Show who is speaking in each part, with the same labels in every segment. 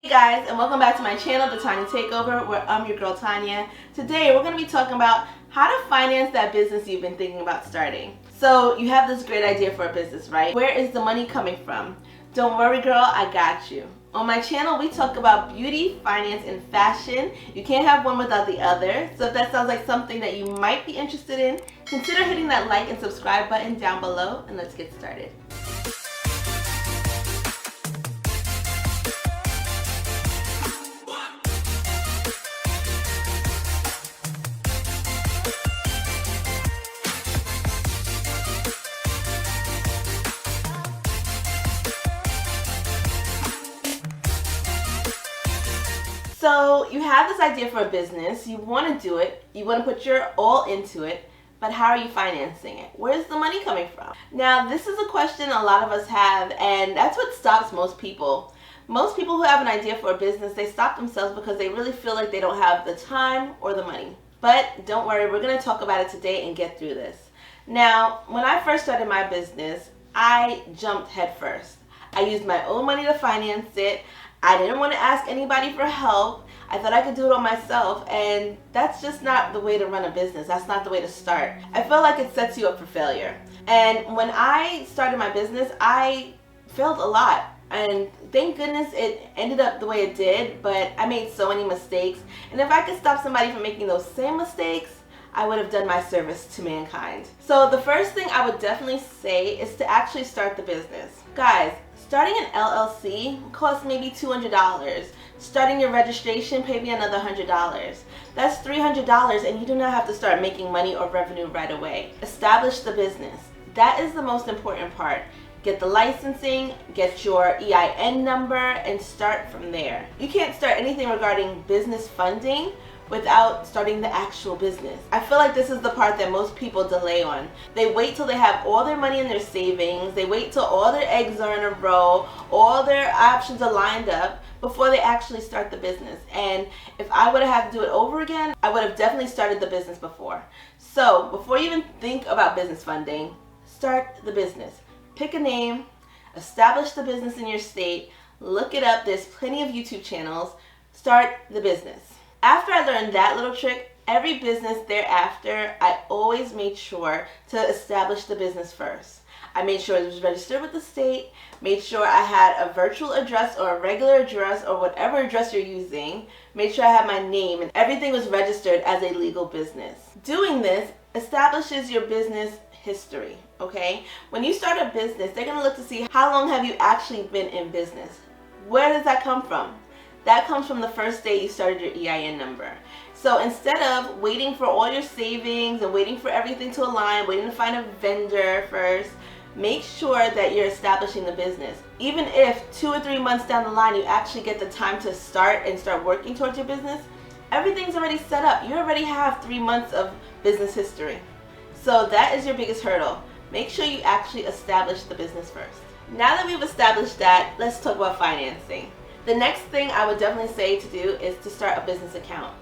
Speaker 1: Hey guys, and welcome back to my channel, the Tanya Takeover, where I'm your girl Tanya. Today we're going to be talking about how to finance that business you've been thinking about starting. So you have this great idea for a business, right? Where is the money coming from? Don't worry girl, I got you. On my channel we talk about beauty, finance, and fashion. You can't have one without the other. So if that sounds like something that you might be interested in, consider hitting that like and subscribe button down below, and let's get started. So you have this idea for a business, you want to do it, you want to put your all into it, but how are you financing it? Where's the money coming from? Now this is a question a lot of us have, and that's what stops most people. Most people who have an idea for a business, they stop themselves because they really feel like they don't have the time or the money. But don't worry, we're going to talk about it today and get through this. Now, when I first started my business, I jumped headfirst. I used my own money to finance it. I didn't want to ask anybody for help. I thought I could do it on myself, and that's just not the way to run a business. That's not the way to start. I feel like it sets you up for failure. And when I started my business, I failed a lot. And thank goodness it ended up the way it did, but I made so many mistakes. And if I could stop somebody from making those same mistakes, I would have done my service to mankind. So the first thing I would definitely say is to actually start the business. Guys, starting an LLC costs maybe $200. Starting your registration, pay me another $100. That's $300, and you do not have to start making money or revenue right away. Establish the business. That is the most important part. Get the licensing, get your EIN number, and start from there. You can't start anything regarding business funding without starting the actual business. I feel like this is the part that most people delay on. They wait till they have all their money in their savings, they wait till all their eggs are in a row, all their options are lined up before they actually start the business. And if I would have had to do it over again, I would have definitely started the business before. So before you even think about business funding, start the business. Pick a name, establish the business in your state, look it up, there's plenty of YouTube channels, start the business. After I learned that little trick, every business thereafter, I always made sure to establish the business first. I made sure it was registered with the state, made sure I had a virtual address or a regular address or whatever address you're using, made sure I had my name, and everything was registered as a legal business. Doing this establishes your business history, okay? When you start a business, they're going to look to see how long have you actually been in business. Where does that come from? That comes from the first day you started your EIN number. So instead of waiting for all your savings and waiting for everything to align, waiting to find a vendor first, make sure that you're establishing the business. Even if 2 or 3 months down the line you actually get the time to start working towards your business, everything's already set up. You already have 3 months of business history. So that is your biggest hurdle. Make sure you actually establish the business first. Now that we've established that, let's talk about financing. The next thing I would definitely say to do is to start a business account.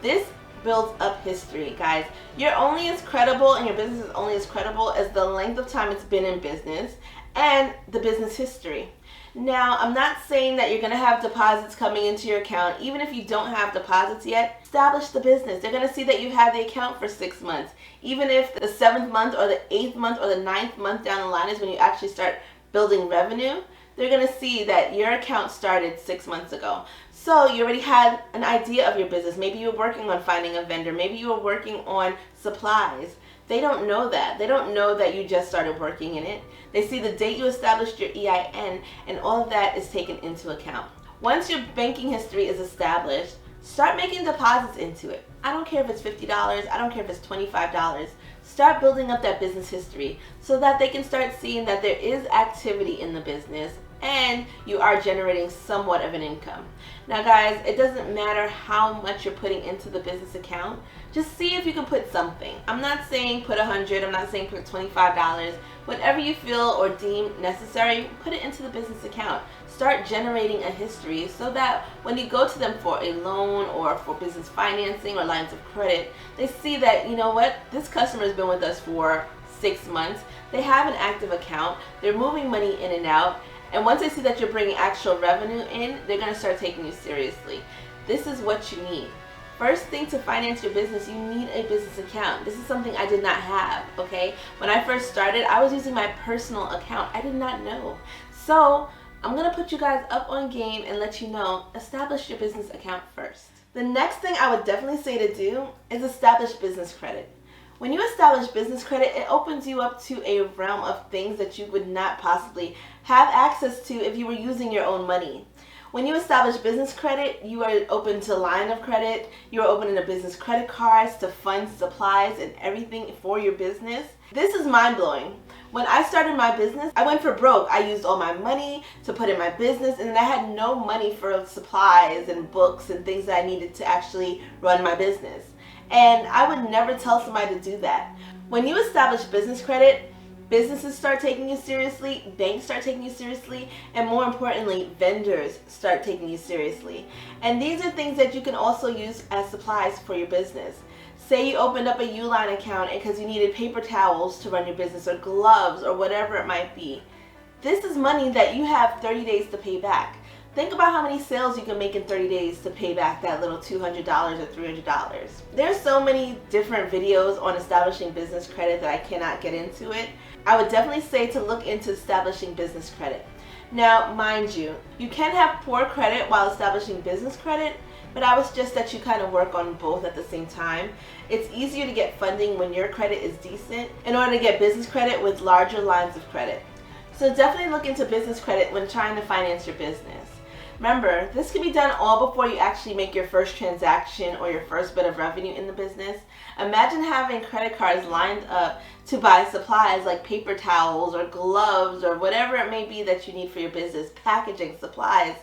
Speaker 1: This builds up history, guys. You're only as credible and your business is only as credible as the length of time it's been in business and the business history. Now, I'm not saying that you're going to have deposits coming into your account. Even if you don't have deposits yet, establish the business. They're going to see that you've had the account for 6 months. Even if the 7th month or the 8th month or the 9th month down the line is when you actually start building revenue, they're going to see that your account started 6 months ago. So you already had an idea of your business. Maybe you were working on finding a vendor. Maybe you were working on supplies. They don't know that. They don't know that you just started working in it. They see the date you established your EIN, and all of that is taken into account. Once your banking history is established, start making deposits into it. I don't care if it's $50, I don't care if it's $25. Start building up that business history so that they can start seeing that there is activity in the business and you are generating somewhat of an income. Now guys, it doesn't matter how much you're putting into the business account. Just see if you can put something. I'm not saying put $100, I'm not saying put $25. Whatever you feel or deem necessary, put it into the business account. Start generating a history so that when you go to them for a loan or for business financing or lines of credit, they see that, you know what, this customer has been with us for 6 months. They have an active account. They're moving money in and out. And once they see that you're bringing actual revenue in, they're going to start taking you seriously. This is what you need. First thing to finance your business, you need a business account. This is something I did not have, okay? When I first started, I was using my personal account. I did not know. So I'm going to put you guys up on game and let you know, establish your business account first. The next thing I would definitely say to do is establish business credit. When you establish business credit, it opens you up to a realm of things that you would not possibly have access to if you were using your own money. When you establish business credit, you are open to line of credit, you are opening a business credit cards to fund supplies and everything for your business. This is mind-blowing. When I started my business, I went for broke. I used all my money to put in my business, and I had no money for supplies and books and things that I needed to actually run my business. And I would never tell somebody to do that. When you establish business credit, businesses start taking you seriously, banks start taking you seriously, and more importantly, vendors start taking you seriously. And these are things that you can also use as supplies for your business. Say you opened up a Uline account because you needed paper towels to run your business, or gloves, or whatever it might be. This is money that you have 30 days to pay back. Think about how many sales you can make in 30 days to pay back that little $200 or $300. There's so many different videos on establishing business credit that I cannot get into it. I would definitely say to look into establishing business credit. Now, mind you, you can have poor credit while establishing business credit, but I would suggest that you kind of work on both at the same time. It's easier to get funding when your credit is decent in order to get business credit with larger lines of credit. So definitely look into business credit when trying to finance your business. Remember, this can be done all before you actually make your first transaction or your first bit of revenue in the business. Imagine having credit cards lined up to buy supplies like paper towels or gloves or whatever it may be that you need for your business, packaging, supplies.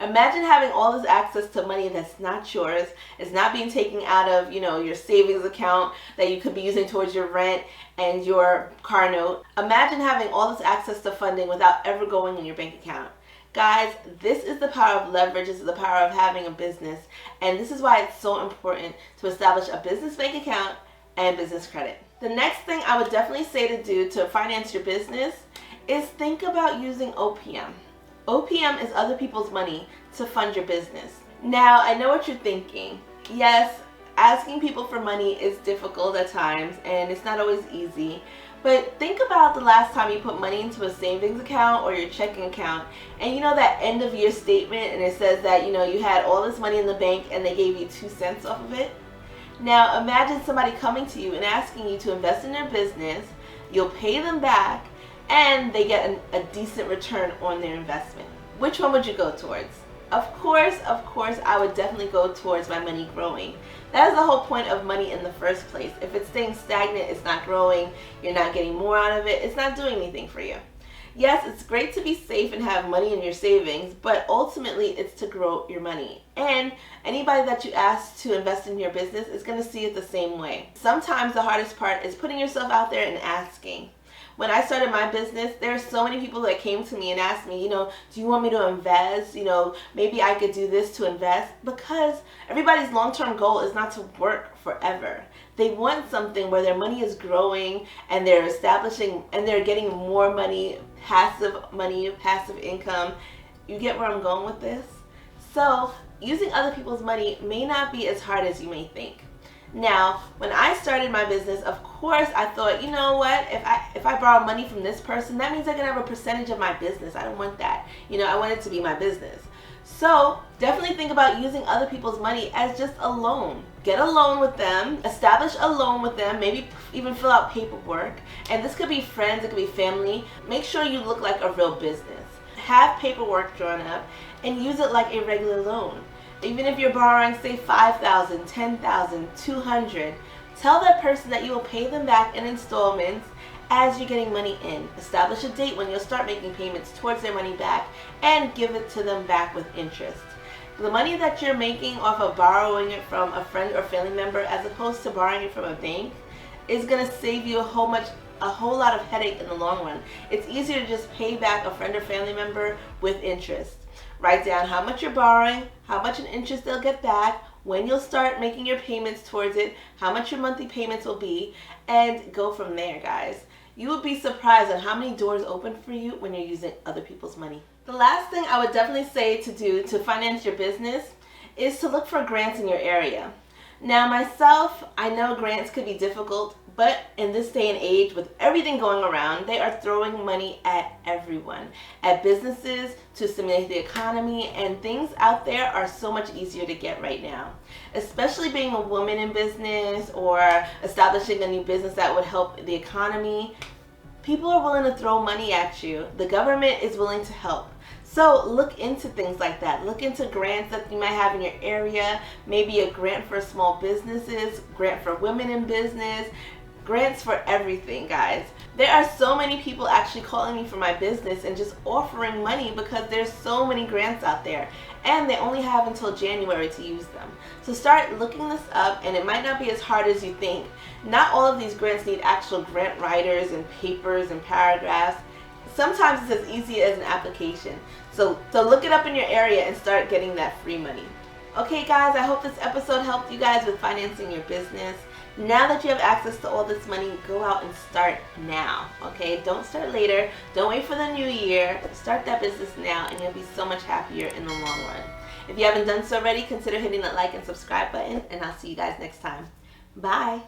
Speaker 1: Imagine having all this access to money that's not yours. It's not being taken out of, your savings account that you could be using towards your rent and your car note. Imagine having all this access to funding without ever going in your bank account. Guys, this is the power of leverage. This is the power of having a business. And this is why it's so important to establish a business bank account and business credit. The next thing I would definitely say to do to finance your business is think about using OPM. OPM is other people's money to fund your business. Now, I know what you're thinking. Yes, asking people for money is difficult at times and it's not always easy. But think about the last time you put money into a savings account or your checking account, and you know that end of year statement, and it says that you had all this money in the bank and they gave you 2 cents off of it. Now imagine somebody coming to you and asking you to invest in their business. You'll pay them back and they get a decent return on their investment. Which one would you go towards? Of course, I would definitely go towards my money growing. That is the whole point of money in the first place. If it's staying stagnant, it's not growing, you're not getting more out of it, it's not doing anything for you. Yes, it's great to be safe and have money in your savings, but ultimately it's to grow your money. And anybody that you ask to invest in your business is going to see it the same way. Sometimes the hardest part is putting yourself out there and asking. When I started my business, there are so many people that came to me and asked me, do you want me to invest? Maybe I could do this to invest. Because everybody's long-term goal is not to work forever. They want something where their money is growing and they're establishing and they're getting more money, passive income. You get where I'm going with this? So using other people's money may not be as hard as you may think. Now, when I started my business, of course, I thought, you know what, if I borrow money from this person, that means I can have a percentage of my business. I don't want that. I want it to be my business. So definitely think about using other people's money as just a loan. Get a loan with them, establish a loan with them, maybe even fill out paperwork. And this could be friends, it could be family. Make sure you look like a real business. Have paperwork drawn up and use it like a regular loan. Even if you're borrowing, say, $5,000, $10,000, $200, tell that person that you will pay them back in installments as you're getting money in. Establish a date when you'll start making payments towards their money back and give it to them back with interest. The money that you're making off of borrowing it from a friend or family member as opposed to borrowing it from a bank is going to save you a whole lot of headache in the long run. It's easier to just pay back a friend or family member with interest. Write down how much you're borrowing, how much in interest they'll get back, when you'll start making your payments towards it, how much your monthly payments will be, and go from there, guys. You will be surprised at how many doors open for you when you're using other people's money. The last thing I would definitely say to do to finance your business is to look for grants in your area. Now myself, I know grants could be difficult, but in this day and age with everything going around, they are throwing money at everyone, at businesses to stimulate the economy, and things out there are so much easier to get right now. Especially being a woman in business or establishing a new business that would help the economy. People are willing to throw money at you. The government is willing to help. So look into things like that. Look into grants that you might have in your area. Maybe a grant for small businesses, grant for women in business, grants for everything, guys. There are so many people actually calling me for my business and just offering money because there's so many grants out there. And they only have until January to use them. So start looking this up, and it might not be as hard as you think. Not all of these grants need actual grant writers and papers and paragraphs. Sometimes it's as easy as an application. So look it up in your area and start getting that free money. Okay guys, I hope this episode helped you guys with financing your business. Now that you have access to all this money, go out and start now, okay? Don't start later. Don't wait for the new year. Start that business now and you'll be so much happier in the long run. If you haven't done so already, consider hitting that like and subscribe button, and I'll see you guys next time. Bye.